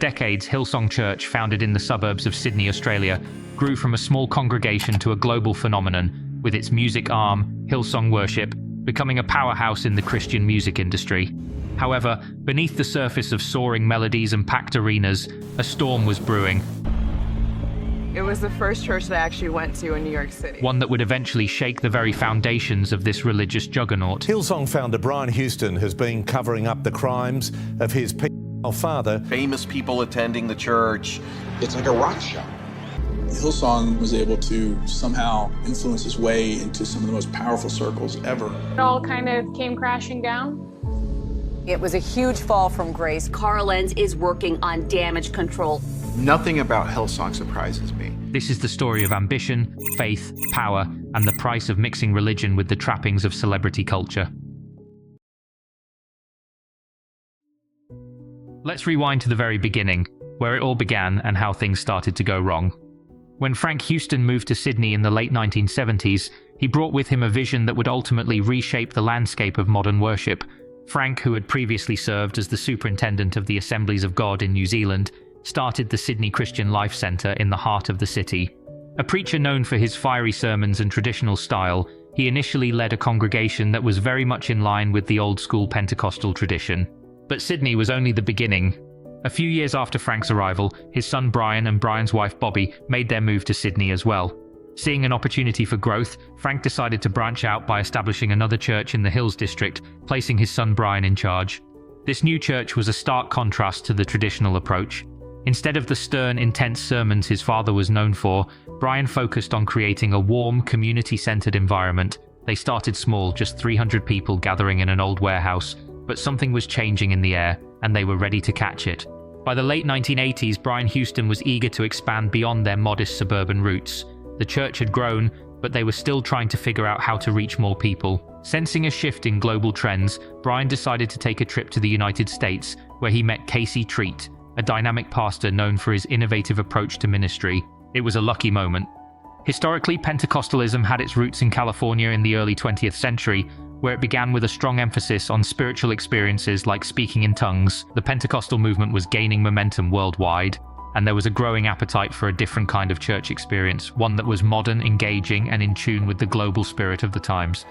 decades, Hillsong Church, founded in the suburbs of Sydney, Australia, grew from a small congregation to a global phenomenon, with its music arm, Hillsong Worship, becoming a powerhouse in the Christian music industry. However, beneath the surface of soaring melodies and packed arenas, a storm was brewing. It was the first church that I actually went to in New York City. One that would eventually shake the very foundations of this religious juggernaut. Hillsong founder Brian Houston has been covering up the crimes of his father. Famous people attending the church. It's like a rock show. Hillsong was able to somehow influence his way into some of the most powerful circles ever. It all kind of came crashing down. It was a huge fall from grace. Carl Lenz is working on damage control. Nothing about Hillsong surprises me. This is the story of ambition, faith, power, and the price of mixing religion with the trappings of celebrity culture. Let's rewind to the very beginning, where it all began and how things started to go wrong. When Frank Houston moved to Sydney in the late 1970s, he brought with him a vision that would ultimately reshape the landscape of modern worship. Frank, who had previously served as the superintendent of the Assemblies of God in New Zealand, started the Sydney Christian Life Centre in the heart of the city. A preacher known for his fiery sermons and traditional style, he initially led a congregation that was very much in line with the old-school Pentecostal tradition. But Sydney was only the beginning. A few years after Frank's arrival, his son Brian and Brian's wife Bobby made their move to Sydney as well. Seeing an opportunity for growth, Frank decided to branch out by establishing another church in the Hills district, placing his son Brian in charge. This new church was a stark contrast to the traditional approach. Instead of the stern, intense sermons his father was known for, Brian focused on creating a warm, community-centered environment. They started small, just 300 people gathering in an old warehouse, but something was changing in the air, and they were ready to catch it. By the late 1980s, Brian Houston was eager to expand beyond their modest suburban roots. The church had grown, but they were still trying to figure out how to reach more people. Sensing a shift in global trends, Brian decided to take a trip to the United States, where he met Casey Treat, a dynamic pastor known for his innovative approach to ministry. It was a lucky moment. Historically, Pentecostalism had its roots in California in the early 20th century, where it began with a strong emphasis on spiritual experiences like speaking in tongues. The Pentecostal movement was gaining momentum worldwide, and there was a growing appetite for a different kind of church experience, one that was modern, engaging, and in tune with the global spirit of the times.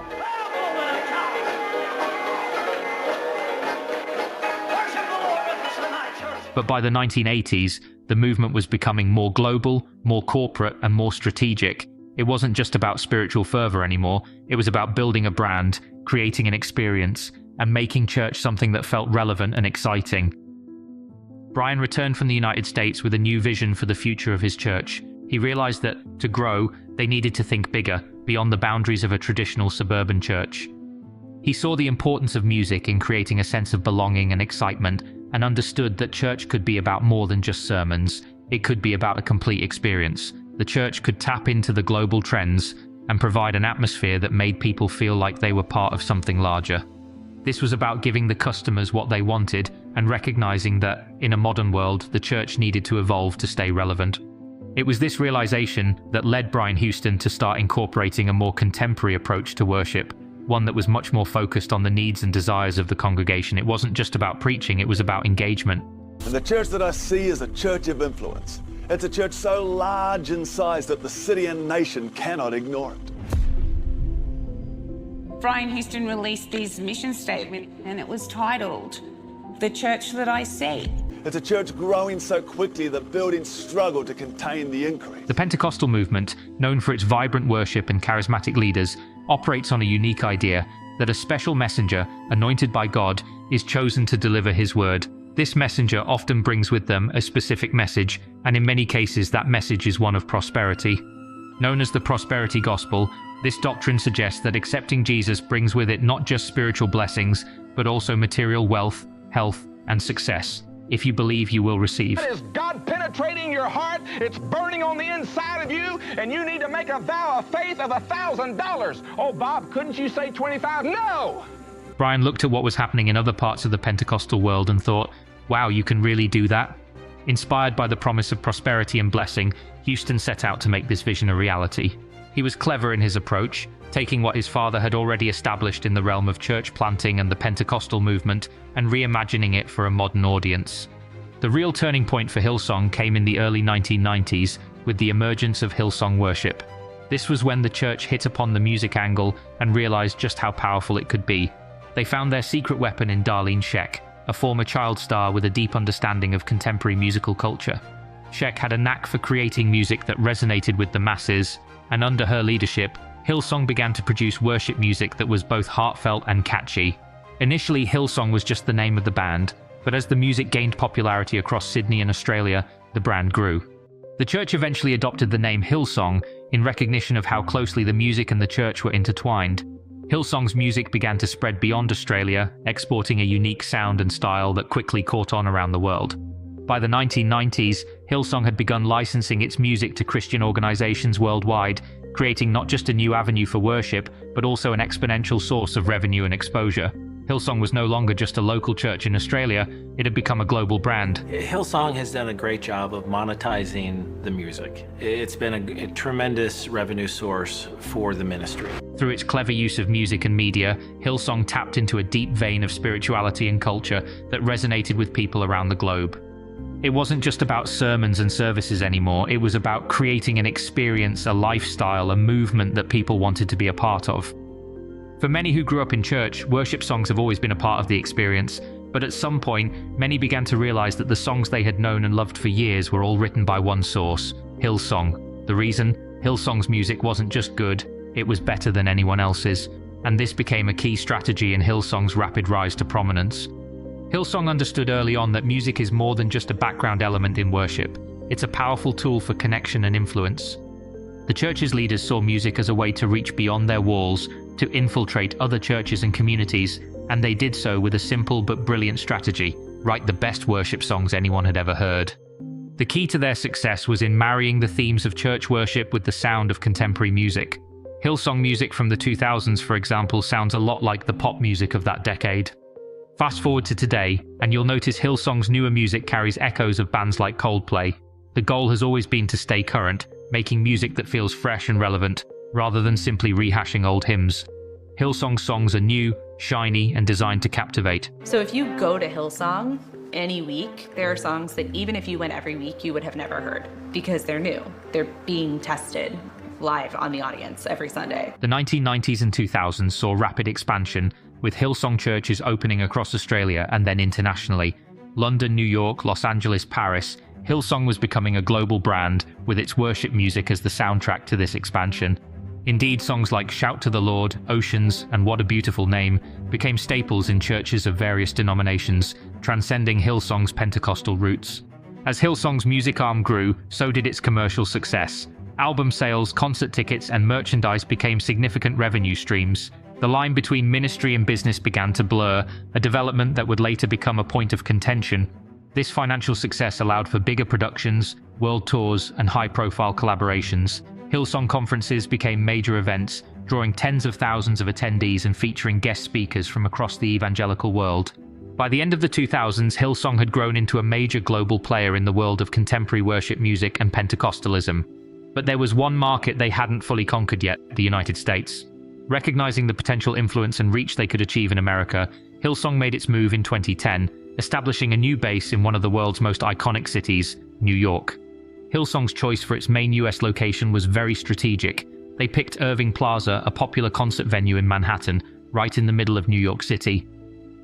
But by the 1980s, the movement was becoming more global, more corporate, and more strategic. It wasn't just about spiritual fervor anymore, it was about building a brand, creating an experience, and making church something that felt relevant and exciting. Brian returned from the United States with a new vision for the future of his church. He realized that, to grow, they needed to think bigger, beyond the boundaries of a traditional suburban church. He saw the importance of music in creating a sense of belonging and excitement, and understood that church could be about more than just sermons. It could be about a complete experience. The church could tap into the global trends and provide an atmosphere that made people feel like they were part of something larger. This was about giving the customers what they wanted and recognizing that, in a modern world, the church needed to evolve to stay relevant. It was this realization that led Brian Houston to start incorporating a more contemporary approach to worship, one that was much more focused on the needs and desires of the congregation. It wasn't just about preaching, it was about engagement. And the church that I see is a church of influence. It's a church so large in size that the city and nation cannot ignore it. Brian Houston released this mission statement, and it was titled, "The Church That I See." It's a church growing so quickly that buildings struggle to contain the increase. The Pentecostal movement, known for its vibrant worship and charismatic leaders, operates on a unique idea that a special messenger, anointed by God, is chosen to deliver his word. This messenger often brings with them a specific message, and in many cases that message is one of prosperity. Known as the prosperity gospel, this doctrine suggests that accepting Jesus brings with it not just spiritual blessings, but also material wealth, health, and success. If you believe, you will receive. That is God penetrating your heart. It's burning on the inside of you, and you need to make a vow of faith of $1,000. Oh, Bob, couldn't you say 25? No! Brian looked at what was happening in other parts of the Pentecostal world and thought, wow, you can really do that? Inspired by the promise of prosperity and blessing, Houston set out to make this vision a reality. He was clever in his approach, taking what his father had already established in the realm of church planting and the Pentecostal movement and reimagining it for a modern audience. The real turning point for Hillsong came in the early 1990s with the emergence of Hillsong Worship. This was when the church hit upon the music angle and realized just how powerful it could be. They found their secret weapon in Darlene Zschech, a former child star with a deep understanding of contemporary musical culture. Zschech had a knack for creating music that resonated with the masses, and under her leadership, Hillsong began to produce worship music that was both heartfelt and catchy. Initially, Hillsong was just the name of the band, but as the music gained popularity across Sydney and Australia, the brand grew. The church eventually adopted the name Hillsong in recognition of how closely the music and the church were intertwined. Hillsong's music began to spread beyond Australia, exporting a unique sound and style that quickly caught on around the world. By the 1990s, Hillsong had begun licensing its music to Christian organizations worldwide, creating not just a new avenue for worship, but also an exponential source of revenue and exposure. Hillsong was no longer just a local church in Australia, it had become a global brand. Hillsong has done a great job of monetizing the music. It's been a tremendous revenue source for the ministry. Through its clever use of music and media, Hillsong tapped into a deep vein of spirituality and culture that resonated with people around the globe. It wasn't just about sermons and services anymore, it was about creating an experience, a lifestyle, a movement that people wanted to be a part of. For many who grew up in church, worship songs have always been a part of the experience, but at some point, many began to realize that the songs they had known and loved for years were all written by one source, Hillsong. The reason? Hillsong's music wasn't just good, it was better than anyone else's, and this became a key strategy in Hillsong's rapid rise to prominence. Hillsong understood early on that music is more than just a background element in worship. It's a powerful tool for connection and influence. The church's leaders saw music as a way to reach beyond their walls, to infiltrate other churches and communities, and they did so with a simple but brilliant strategy: write the best worship songs anyone had ever heard. The key to their success was in marrying the themes of church worship with the sound of contemporary music. Hillsong music from the 2000s, for example, sounds a lot like the pop music of that decade. Fast forward to today, and you'll notice Hillsong's newer music carries echoes of bands like Coldplay. The goal has always been to stay current, making music that feels fresh and relevant, rather than simply rehashing old hymns. Hillsong's songs are new, shiny, and designed to captivate. So if you go to Hillsong any week, there are songs that even if you went every week, you would have never heard, because they're new. They're being tested live on the audience every Sunday. The 1990s and 2000s saw rapid expansion, with Hillsong churches opening across Australia and then internationally. London, New York, Los Angeles, Paris, Hillsong was becoming a global brand, with its worship music as the soundtrack to this expansion. Indeed, songs like Shout to the Lord, Oceans, and What a Beautiful Name became staples in churches of various denominations, transcending Hillsong's Pentecostal roots. As Hillsong's music arm grew, so did its commercial success. Album sales, concert tickets, and merchandise became significant revenue streams. The line between ministry and business began to blur, a development that would later become a point of contention. This financial success allowed for bigger productions, world tours, and high-profile collaborations. Hillsong conferences became major events, drawing tens of thousands of attendees and featuring guest speakers from across the evangelical world. By the end of the 2000s, Hillsong had grown into a major global player in the world of contemporary worship music and Pentecostalism. But there was one market they hadn't fully conquered yet, the United States. Recognizing the potential influence and reach they could achieve in America, Hillsong made its move in 2010, establishing a new base in one of the world's most iconic cities, New York. Hillsong's choice for its main US location was very strategic. They picked Irving Plaza, a popular concert venue in Manhattan, right in the middle of New York City.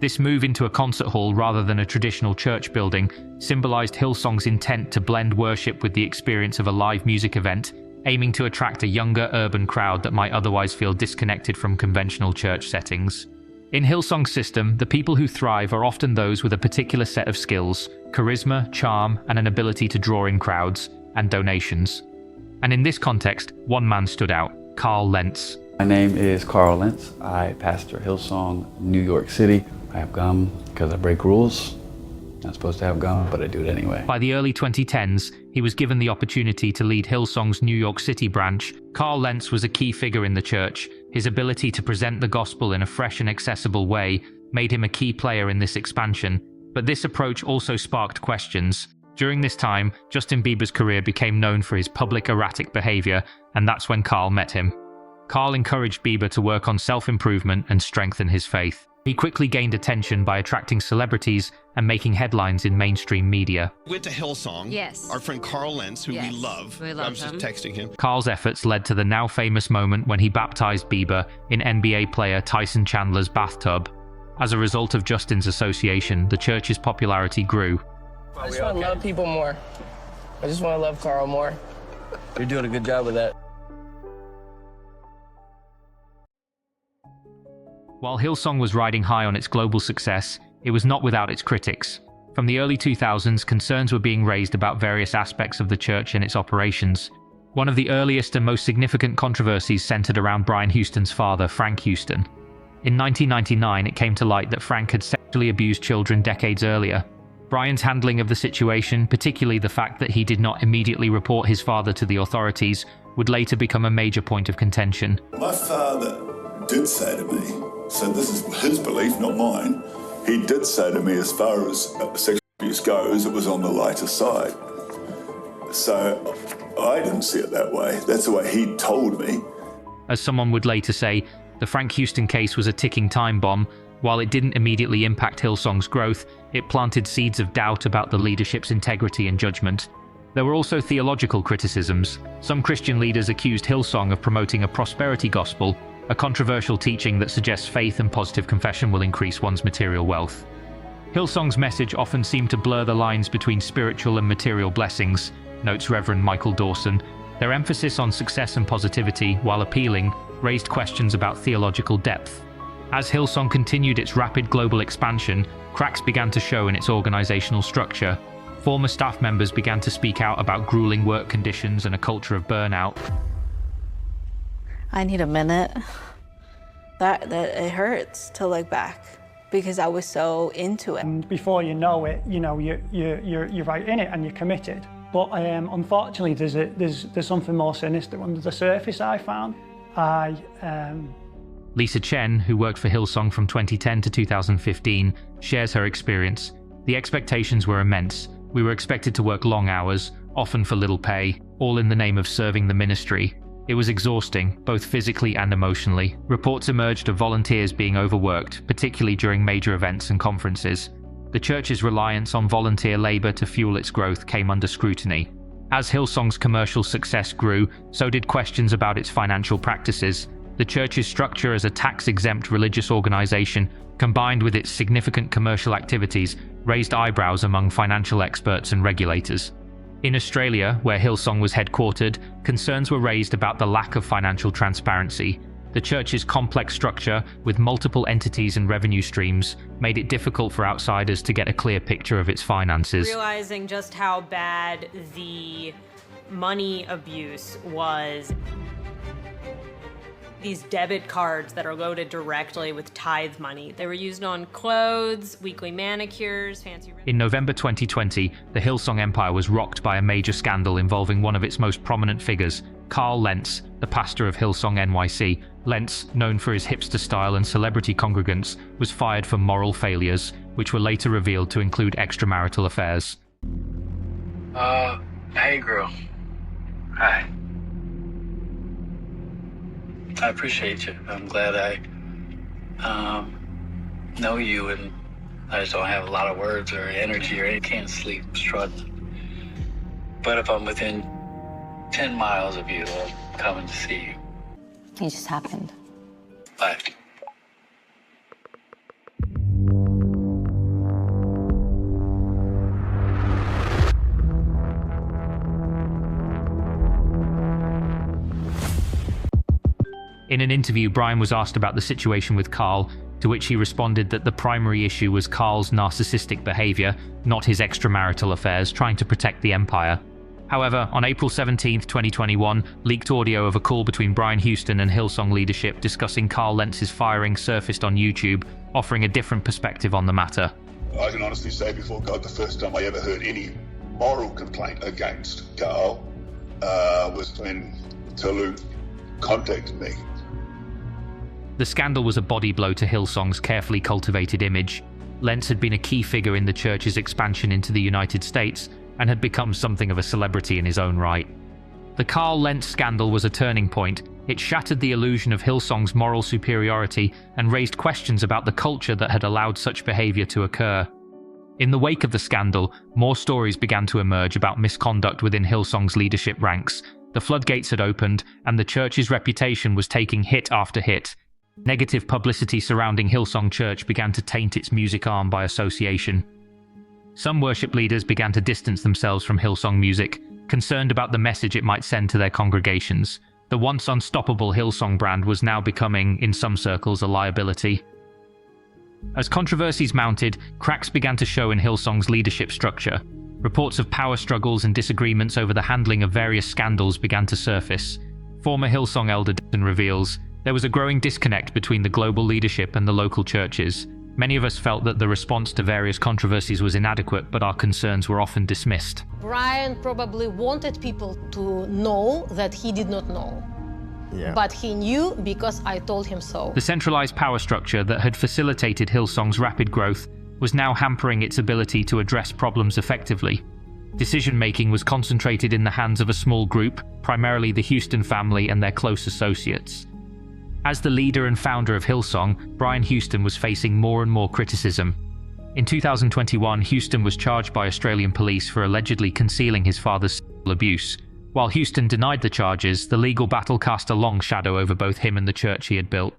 This move into a concert hall rather than a traditional church building symbolized Hillsong's intent to blend worship with the experience of a live music event, aiming to attract a younger urban crowd that might otherwise feel disconnected from conventional church settings. In Hillsong's system, the people who thrive are often those with a particular set of skills, charisma, charm, and an ability to draw in crowds and donations. And in this context, one man stood out, Carl Lentz. My name is Carl Lentz. I pastor Hillsong New York City. I have gum because I break rules. Not supposed to have gum, but I do it anyway. By the early 2010s, he was given the opportunity to lead Hillsong's New York City branch. Carl Lentz was a key figure in the church. His ability to present the gospel in a fresh and accessible way made him a key player in this expansion. But this approach also sparked questions. During this time, Justin Bieber's career became known for his public erratic behavior, and that's when Carl met him. Carl encouraged Bieber to work on self-improvement and strengthen his faith. He quickly gained attention by attracting celebrities and making headlines in mainstream media. We went to Hillsong. Yes. Our friend Carl Lentz, who we love. We love I was just texting him. Carl's efforts led to the now famous moment when he baptized Bieber in NBA player Tyson Chandler's bathtub. As a result of Justin's association, the church's popularity grew. I just want to love people more. I just want to love Carl more. You're doing a good job with that. While Hillsong was riding high on its global success, it was not without its critics. From the early 2000s, concerns were being raised about various aspects of the church and its operations. One of the earliest and most significant controversies centered around Brian Houston's father, Frank Houston. In 1999, it came to light that Frank had sexually abused children decades earlier. Brian's handling of the situation, particularly the fact that he did not immediately report his father to the authorities, would later become a major point of contention. My father did say to me, so this is his belief, not mine, he did say to me, as far as sexual abuse goes, it was on the lighter side. So I didn't see it that way. That's the way he told me. As someone would later say, the Frank Houston case was a ticking time bomb. While it didn't immediately impact Hillsong's growth, it planted seeds of doubt about the leadership's integrity and judgment. There were also theological criticisms. Some Christian leaders accused Hillsong of promoting a prosperity gospel, a controversial teaching that suggests faith and positive confession will increase one's material wealth. Hillsong's message often seemed to blur the lines between spiritual and material blessings, notes Reverend Michael Dawson. Their emphasis on success and positivity, while appealing, raised questions about theological depth. As Hillsong continued its rapid global expansion, cracks began to show in its organizational structure. Former staff members began to speak out about grueling work conditions and a culture of burnout. I need a minute. That it hurts to look back because I was so into it. And before you know it, you're right in it and you're committed. But unfortunately, there's something more sinister under the surface. I found. Lisa Chen, who worked for Hillsong from 2010 to 2015, shares her experience. The expectations were immense. We were expected to work long hours, often for little pay, all in the name of serving the ministry. It was exhausting, both physically and emotionally. Reports emerged of volunteers being overworked, particularly during major events and conferences. The church's reliance on volunteer labor to fuel its growth came under scrutiny. As Hillsong's commercial success grew, so did questions about its financial practices. The church's structure as a tax-exempt religious organization, combined with its significant commercial activities, raised eyebrows among financial experts and regulators. In Australia, where Hillsong was headquartered, concerns were raised about the lack of financial transparency. The church's complex structure, with multiple entities and revenue streams, made it difficult for outsiders to get a clear picture of its finances. Realizing just how bad the money abuse was. These debit cards that are loaded directly with tithe money. They were used on clothes, weekly manicures, fancy... In November 2020, the Hillsong empire was rocked by a major scandal involving one of its most prominent figures, Carl Lentz, the pastor of Hillsong NYC. Lentz, known for his hipster style and celebrity congregants, was fired for moral failures, which were later revealed to include extramarital affairs. Hey girl. Hi. I appreciate you. I'm glad I know you, and I just don't have a lot of words or energy, or I can't sleep, struggling. But if I'm within 10 miles of you, I'll come and see you. It just happened. Bye. In an interview, Brian was asked about the situation with Carl, to which he responded that the primary issue was Carl's narcissistic behavior, not his extramarital affairs, trying to protect the empire. However, on April 17, 2021, leaked audio of a call between Brian Houston and Hillsong leadership discussing Carl Lentz's firing surfaced on YouTube, offering a different perspective on the matter. I can honestly say before God, the first time I ever heard any moral complaint against Carl was when Tolu contacted me. The scandal was a body blow to Hillsong's carefully cultivated image. Lentz had been a key figure in the church's expansion into the United States and had become something of a celebrity in his own right. The Carl Lentz scandal was a turning point. It shattered the illusion of Hillsong's moral superiority and raised questions about the culture that had allowed such behavior to occur. In the wake of the scandal, more stories began to emerge about misconduct within Hillsong's leadership ranks. The floodgates had opened, and the church's reputation was taking hit after hit. Negative publicity surrounding Hillsong Church began to taint its music arm by association. Some worship leaders began to distance themselves from Hillsong music, concerned about the message it might send to their congregations. The once unstoppable Hillsong brand was now becoming, in some circles, a liability. As controversies mounted, cracks began to show in Hillsong's leadership structure. Reports of power struggles and disagreements over the handling of various scandals began to surface. Former Hillsong elder reveals, there was a growing disconnect between the global leadership and the local churches. Many of us felt that the response to various controversies was inadequate, but our concerns were often dismissed. Brian probably wanted people to know that he did not know. Yeah. But he knew because I told him so. The centralized power structure that had facilitated Hillsong's rapid growth was now hampering its ability to address problems effectively. Decision-making was concentrated in the hands of a small group, primarily the Houston family and their close associates. As the leader and founder of Hillsong, Brian Houston was facing more and more criticism. In 2021, Houston was charged by Australian police for allegedly concealing his father's sexual abuse. While Houston denied the charges, the legal battle cast a long shadow over both him and the church he had built.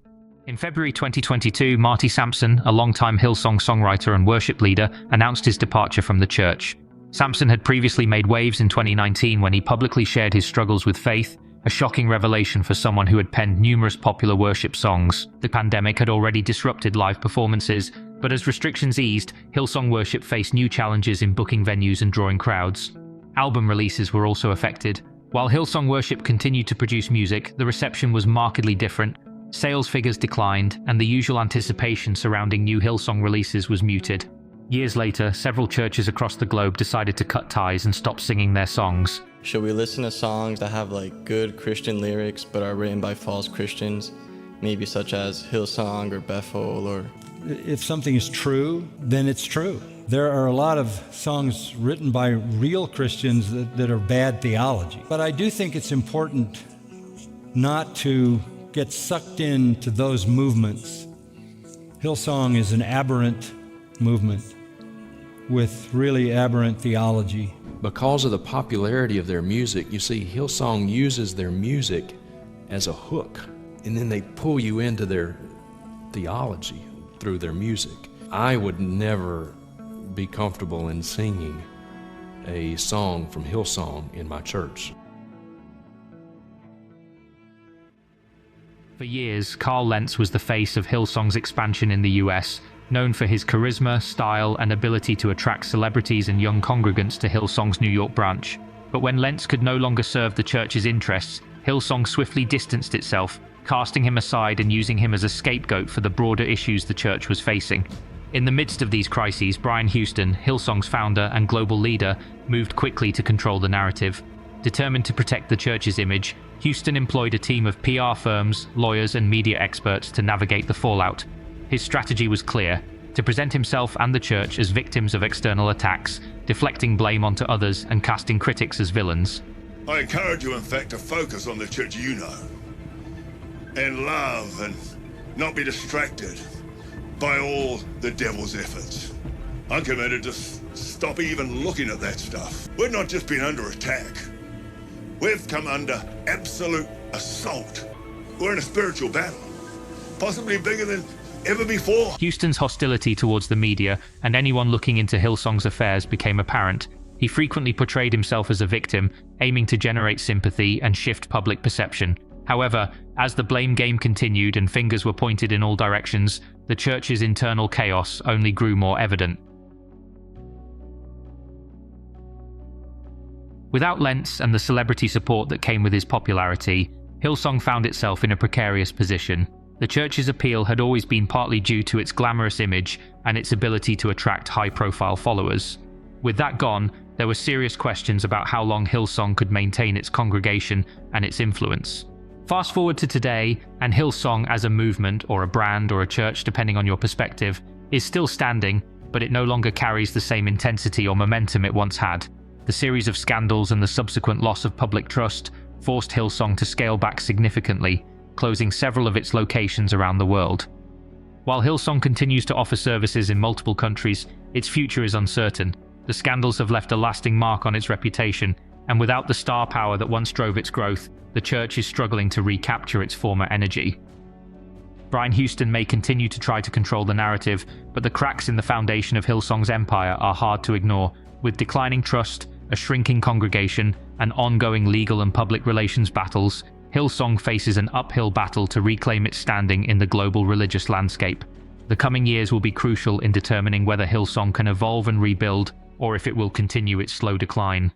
In February 2022, Marty Sampson, a longtime Hillsong songwriter and worship leader, announced his departure from the church. Sampson had previously made waves in 2019 when he publicly shared his struggles with faith, a shocking revelation for someone who had penned numerous popular worship songs. The pandemic had already disrupted live performances, but as restrictions eased, Hillsong Worship faced new challenges in booking venues and drawing crowds. Album releases were also affected. While Hillsong Worship continued to produce music, the reception was markedly different. Sales figures declined, and the usual anticipation surrounding new Hillsong releases was muted. Years later, several churches across the globe decided to cut ties and stop singing their songs. Should we listen to songs that have good Christian lyrics but are written by false Christians? Maybe such as Hillsong or Bethel or... If something is true, then it's true. There are a lot of songs written by real Christians that are bad theology. But I do think it's important not to get sucked into those movements. Hillsong is an aberrant movement with really aberrant theology. Because of the popularity of their music, you see, Hillsong uses their music as a hook, and then they pull you into their theology through their music. I would never be comfortable in singing a song from Hillsong in my church. For years, Carl Lentz was the face of Hillsong's expansion in the US, known for his charisma, style, and ability to attract celebrities and young congregants to Hillsong's New York branch. But when Lentz could no longer serve the church's interests, Hillsong swiftly distanced itself, casting him aside and using him as a scapegoat for the broader issues the church was facing. In the midst of these crises, Brian Houston, Hillsong's founder and global leader, moved quickly to control the narrative. Determined to protect the church's image, Houston employed a team of PR firms, lawyers, and media experts to navigate the fallout. His strategy was clear: to present himself and the church as victims of external attacks, deflecting blame onto others and casting critics as villains. I encourage you, in fact, to focus on the church you know, and love, and not be distracted by all the devil's efforts. I'm committed to stop even looking at that stuff. We've not just been under attack. We've come under absolute assault. We're in a spiritual battle, possibly bigger than ever before. Houston's hostility towards the media and anyone looking into Hillsong's affairs became apparent. He frequently portrayed himself as a victim, aiming to generate sympathy and shift public perception. However, as the blame game continued and fingers were pointed in all directions, the church's internal chaos only grew more evident. Without Lentz and the celebrity support that came with his popularity, Hillsong found itself in a precarious position. The church's appeal had always been partly due to its glamorous image and its ability to attract high-profile followers. With that gone, there were serious questions about how long Hillsong could maintain its congregation and its influence. Fast forward to today, and Hillsong as a movement, or a brand, or a church depending on your perspective, is still standing, but it no longer carries the same intensity or momentum it once had. The series of scandals and the subsequent loss of public trust forced Hillsong to scale back significantly, closing several of its locations around the world. While Hillsong continues to offer services in multiple countries, its future is uncertain. The scandals have left a lasting mark on its reputation, and without the star power that once drove its growth, the church is struggling to recapture its former energy. Brian Houston may continue to try to control the narrative, but the cracks in the foundation of Hillsong's empire are hard to ignore. With declining trust, a shrinking congregation, and ongoing legal and public relations battles, Hillsong faces an uphill battle to reclaim its standing in the global religious landscape. The coming years will be crucial in determining whether Hillsong can evolve and rebuild, or if it will continue its slow decline.